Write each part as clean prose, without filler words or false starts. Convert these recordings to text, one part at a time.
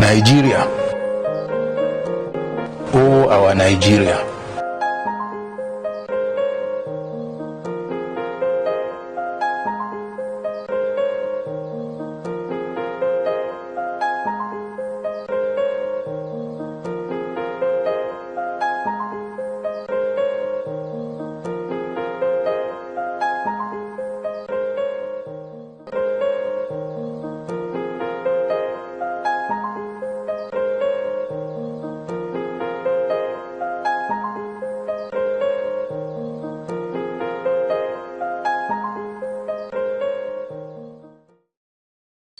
Nigeria, oh our Nigeria.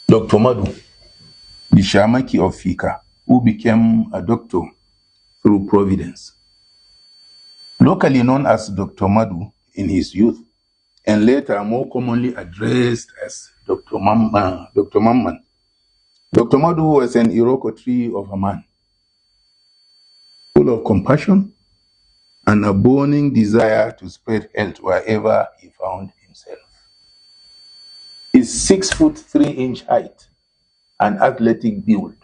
Dr. Madu, the Shamaki of Fika, who became a doctor through providence. Locally known as Dr. Madu in his youth, and later more commonly addressed as Dr. Mamman. Dr. Madu was an Iroko of a man, full of compassion and a burning desire to spread health wherever he found himself. His 6'3" height and athletic build,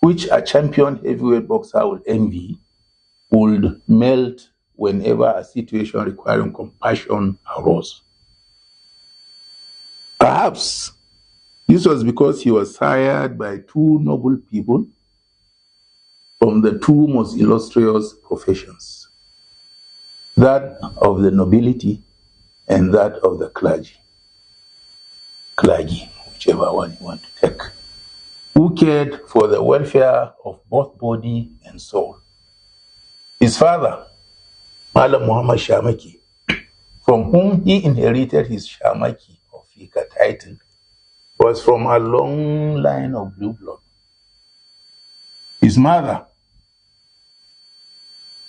which a champion heavyweight boxer would envy, would melt whenever a situation requiring compassion arose. Perhaps this was because he was sired by two noble people from the two most illustrious professions, that of the nobility and that of the clergy, whichever one you want to take, who cared for the welfare of both body and soul. His father, Malam Muhammad Shamaki, from whom he inherited his Shamaki of Fika title, was from a long line of blue blood. His mother,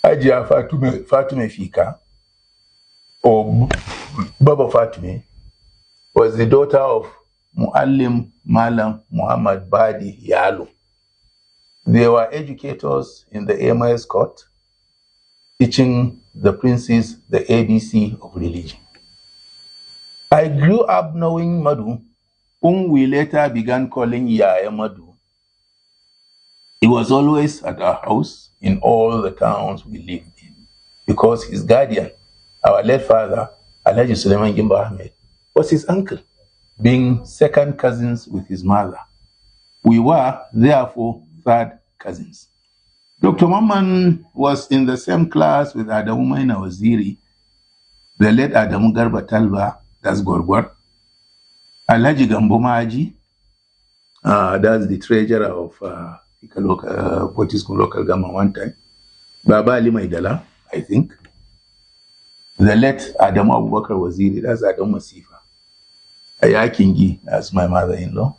Hajia Fatume Fika, or Baba Fatume, was the daughter of Muallim Malam Muhammad Badi Yalo. They were educators in the MIS court, teaching the princes the ABC of religion. I grew up knowing Madu, whom we later began calling Yaya Madu. He was always at our house in all the towns we lived in, because his guardian, our late father, Alhaji Suleiman Gimba Ahmed, was his uncle, being second cousins with his mother. We were, therefore, third cousins. Dr. Mamman was in the same class with Adamu Maina Waziri, the late Adamu Garba Talba, that's Gorgwar, Alhaji Gambo Maji, that's the treasurer of Potiskum local government one time, Baba Ali Maidala, I think, the late Adamu Abubakar Waziri, that's Adamu Masifa, Ayakingi, that's my mother-in-law,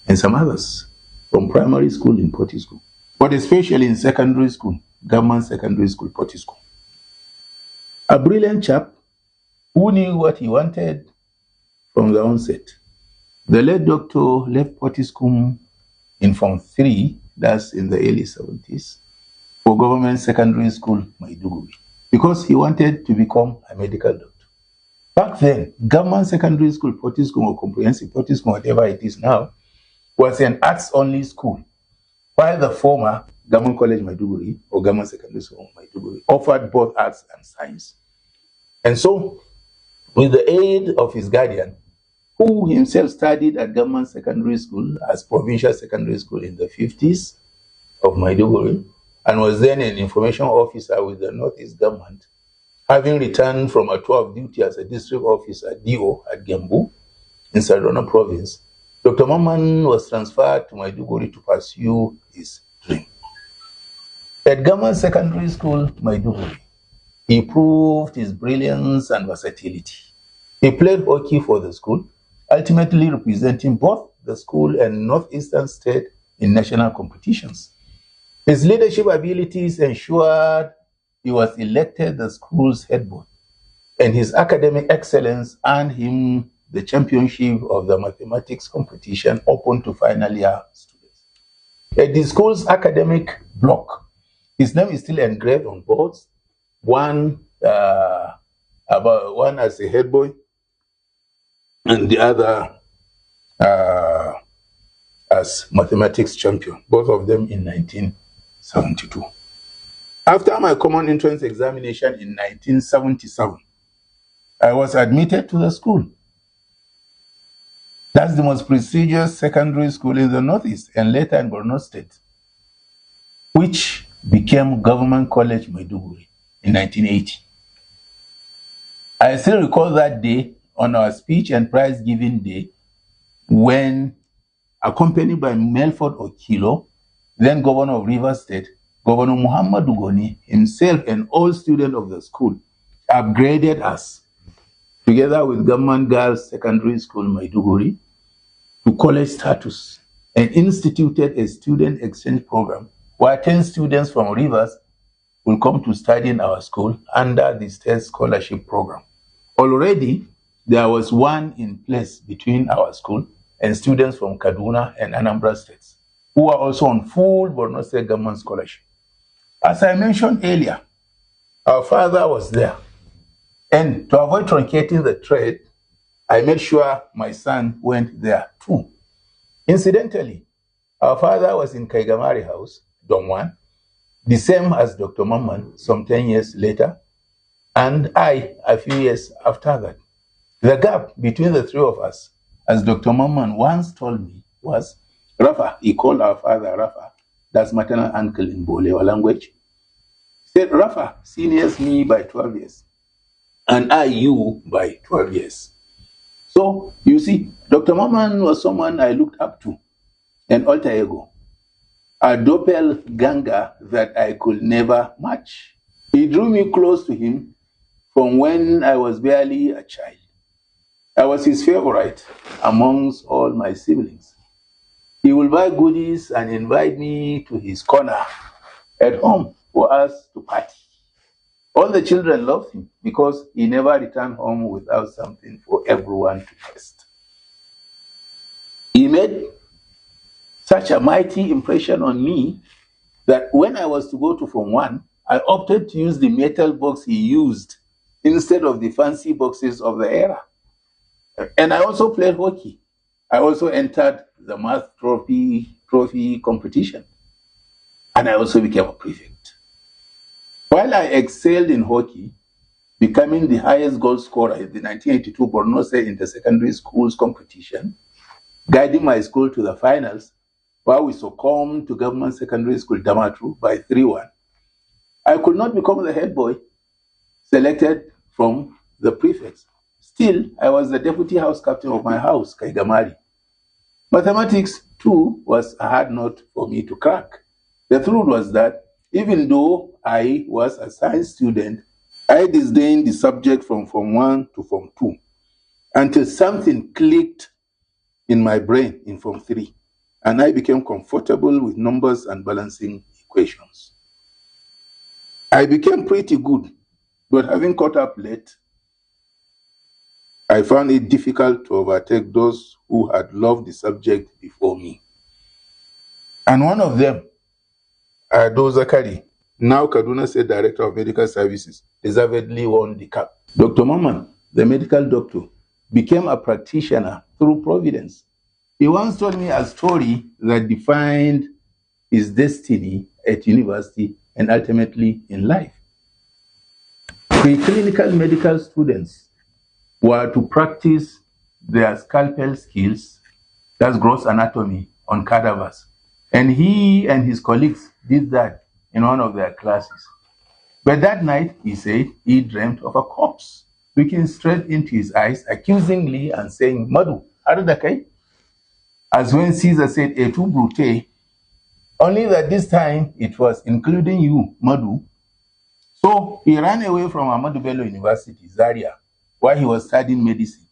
and some others from primary school in Potiskum, but especially in secondary school, government secondary school, Potiskum. A brilliant chap who knew what he wanted from the onset. The late doctor left Potiskum in Form 3, that's in the early 70s, for government secondary school, Maiduguri, because he wanted to become a medical doctor. Back then, government secondary school, Potiskum or comprehensive Potiskum, whatever it is now, was an arts-only school, while the former Government College Maiduguri or Government Secondary School Maiduguri offered both arts and science. And so, with the aid of his guardian, who himself studied at Government Secondary School as provincial secondary school in the 50s of Maiduguri, and was then an information officer with the Northeast government, having returned from a tour of duty as a district officer, DO, at Gembu, in Sardona province, Dr. Mamman was transferred to Maiduguri to pursue his dream. At Government Secondary School, Maiduguri, he proved his brilliance and versatility. He played hockey for the school, ultimately representing both the school and Northeastern state in national competitions. His leadership abilities ensured he was elected the school's head boy, and his academic excellence earned him the championship of the mathematics competition open to final year students. At the school's academic block, his name is still engraved on boards, one as a head boy, and the other as mathematics champion, both of them in 1972. After my common entrance examination in 1977, I was admitted to the school. That's the most prestigious secondary school in the Northeast and later in Borno State, which became Government College Maiduguri in 1980. I still recall that day on our speech and prize giving day when, accompanied by Melford Okilo, then Governor of Rivers State, Governor Muhammadu Goni himself and all students of the school upgraded us, together with Government Girls Secondary School Maiduguri, to college status and instituted a student exchange program where 10 students from Rivers will come to study in our school under the state scholarship program. Already, there was one in place between our school and students from Kaduna and Anambra states, who are also on full Borno State government scholarship. As I mentioned earlier, our father was there. And to avoid truncating the trade, I made sure my son went there too. Incidentally, our father was in Kaigamari House, Dom 1, the same as Dr. Mamman some 10 years later, and I a few years after that. The gap between the three of us, as Dr. Mamman once told me, was Rafa. He called our father Rafa. That's maternal uncle in Bolewa language. He said, Rafa seniors me by 12 years, and I you by 12 years. So, you see, Dr. Mamman was someone I looked up to, an alter ego, a doppelganger that I could never match. He drew me close to him from when I was barely a child. I was his favorite amongst all my siblings. He would buy goodies and invite me to his corner at home for us to party. All the children loved him because he never returned home without something for everyone to taste. He made such a mighty impression on me that when I was to go to Form 1, I opted to use the metal box he used instead of the fancy boxes of the era. And I also played hockey. I also entered the math trophy competition. And I also became a prefect. While I excelled in hockey, becoming the highest goal scorer in the 1982 Borno State Inter-Secondary Schools competition, guiding my school to the finals, while we succumbed to Government Secondary School Damatru by 3-1, I could not become the head boy selected from the prefects. Still, I was the deputy house captain of my house, Kaigamari. Mathematics, too, was a hard nut for me to crack. The truth was that even though I was a science student, I disdained the subject from Form 1 to Form 2 until something clicked in my brain in Form 3, and I became comfortable with numbers and balancing equations. I became pretty good, but having caught up late, I found it difficult to overtake those who had loved the subject before me. And one of them, Ado Zakari, now Kaduna State Director of Medical Services, deservedly won the cup. Dr. Maman, the medical doctor, became a practitioner through providence. He once told me a story that defined his destiny at university and ultimately in life. Preclinical medical students were to practice their scalpel skills, that's gross anatomy, on cadavers. And he and his colleagues did that in one of their classes. But that night, he said, he dreamt of a corpse looking straight into his eyes accusingly and saying, Madu, Ardakai? As when Caesar said, Etu Brute, only that this time it was including you, Madu. So he ran away from Ahmadu Bello University, Zaria, where he was studying medicine,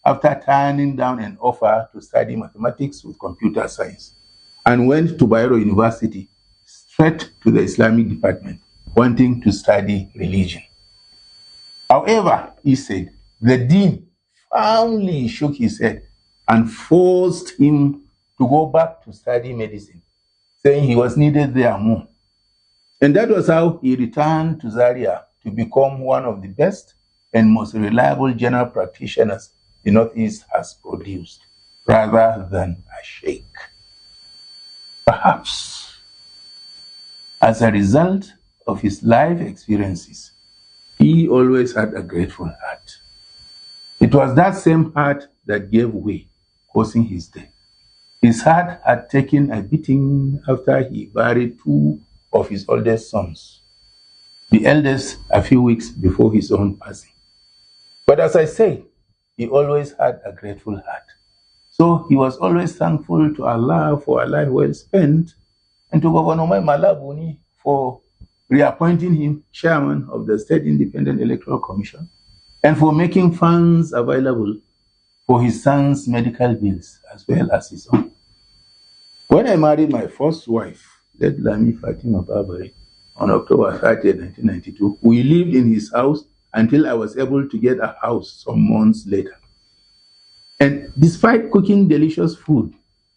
after turning down an offer to study mathematics with computer science, and went to Bayero University, straight to the Islamic department, wanting to study religion. However, he said, the dean firmly shook his head and forced him to go back to study medicine, saying he was needed there more. And that was how he returned to Zaria to become one of the best and most reliable general practitioners the Northeast has produced, rather than a sheikh. Perhaps as a result of his life experiences, he always had a grateful heart. It was that same heart that gave way, causing his death. His heart had taken a beating after he buried two of his oldest sons, the eldest a few weeks before his own passing. But as I say, he always had a grateful heart. So he was always thankful to Allah for a life well spent, and to Governor Malabuni for reappointing him chairman of the State Independent Electoral Commission, and for making funds available for his son's medical bills as well as his own. When I married my first wife, late Lami Fatima Babari, on October 30, 1992, we lived in his house until I was able to get a house some months later. And despite cooking delicious food,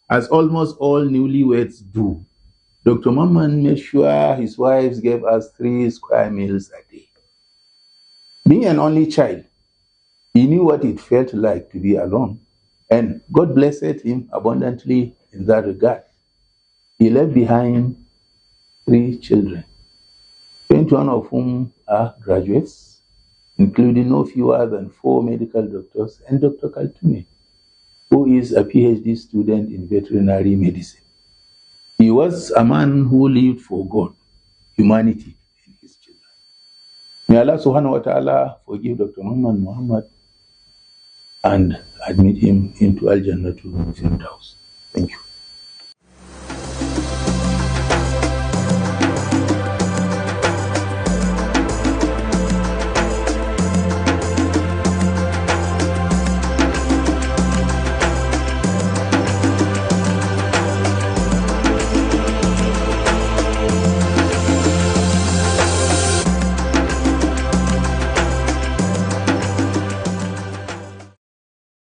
as almost all newlyweds do, Dr. Mamman made sure his wives gave us 3 square meals a day. Being an only child, he knew what it felt like to be alone, and God blessed him abundantly in that regard. He left behind 3 children, 21 of whom are graduates, including no fewer than 4 medical doctors and Dr. Kaltume, who is a PhD student in veterinary medicine. He was a man who lived for God, humanity, and his children. May Allah subhanahu wa ta'ala forgive Dr. Muhammad and admit him into Al-Jannatul Firdaus. Thank you.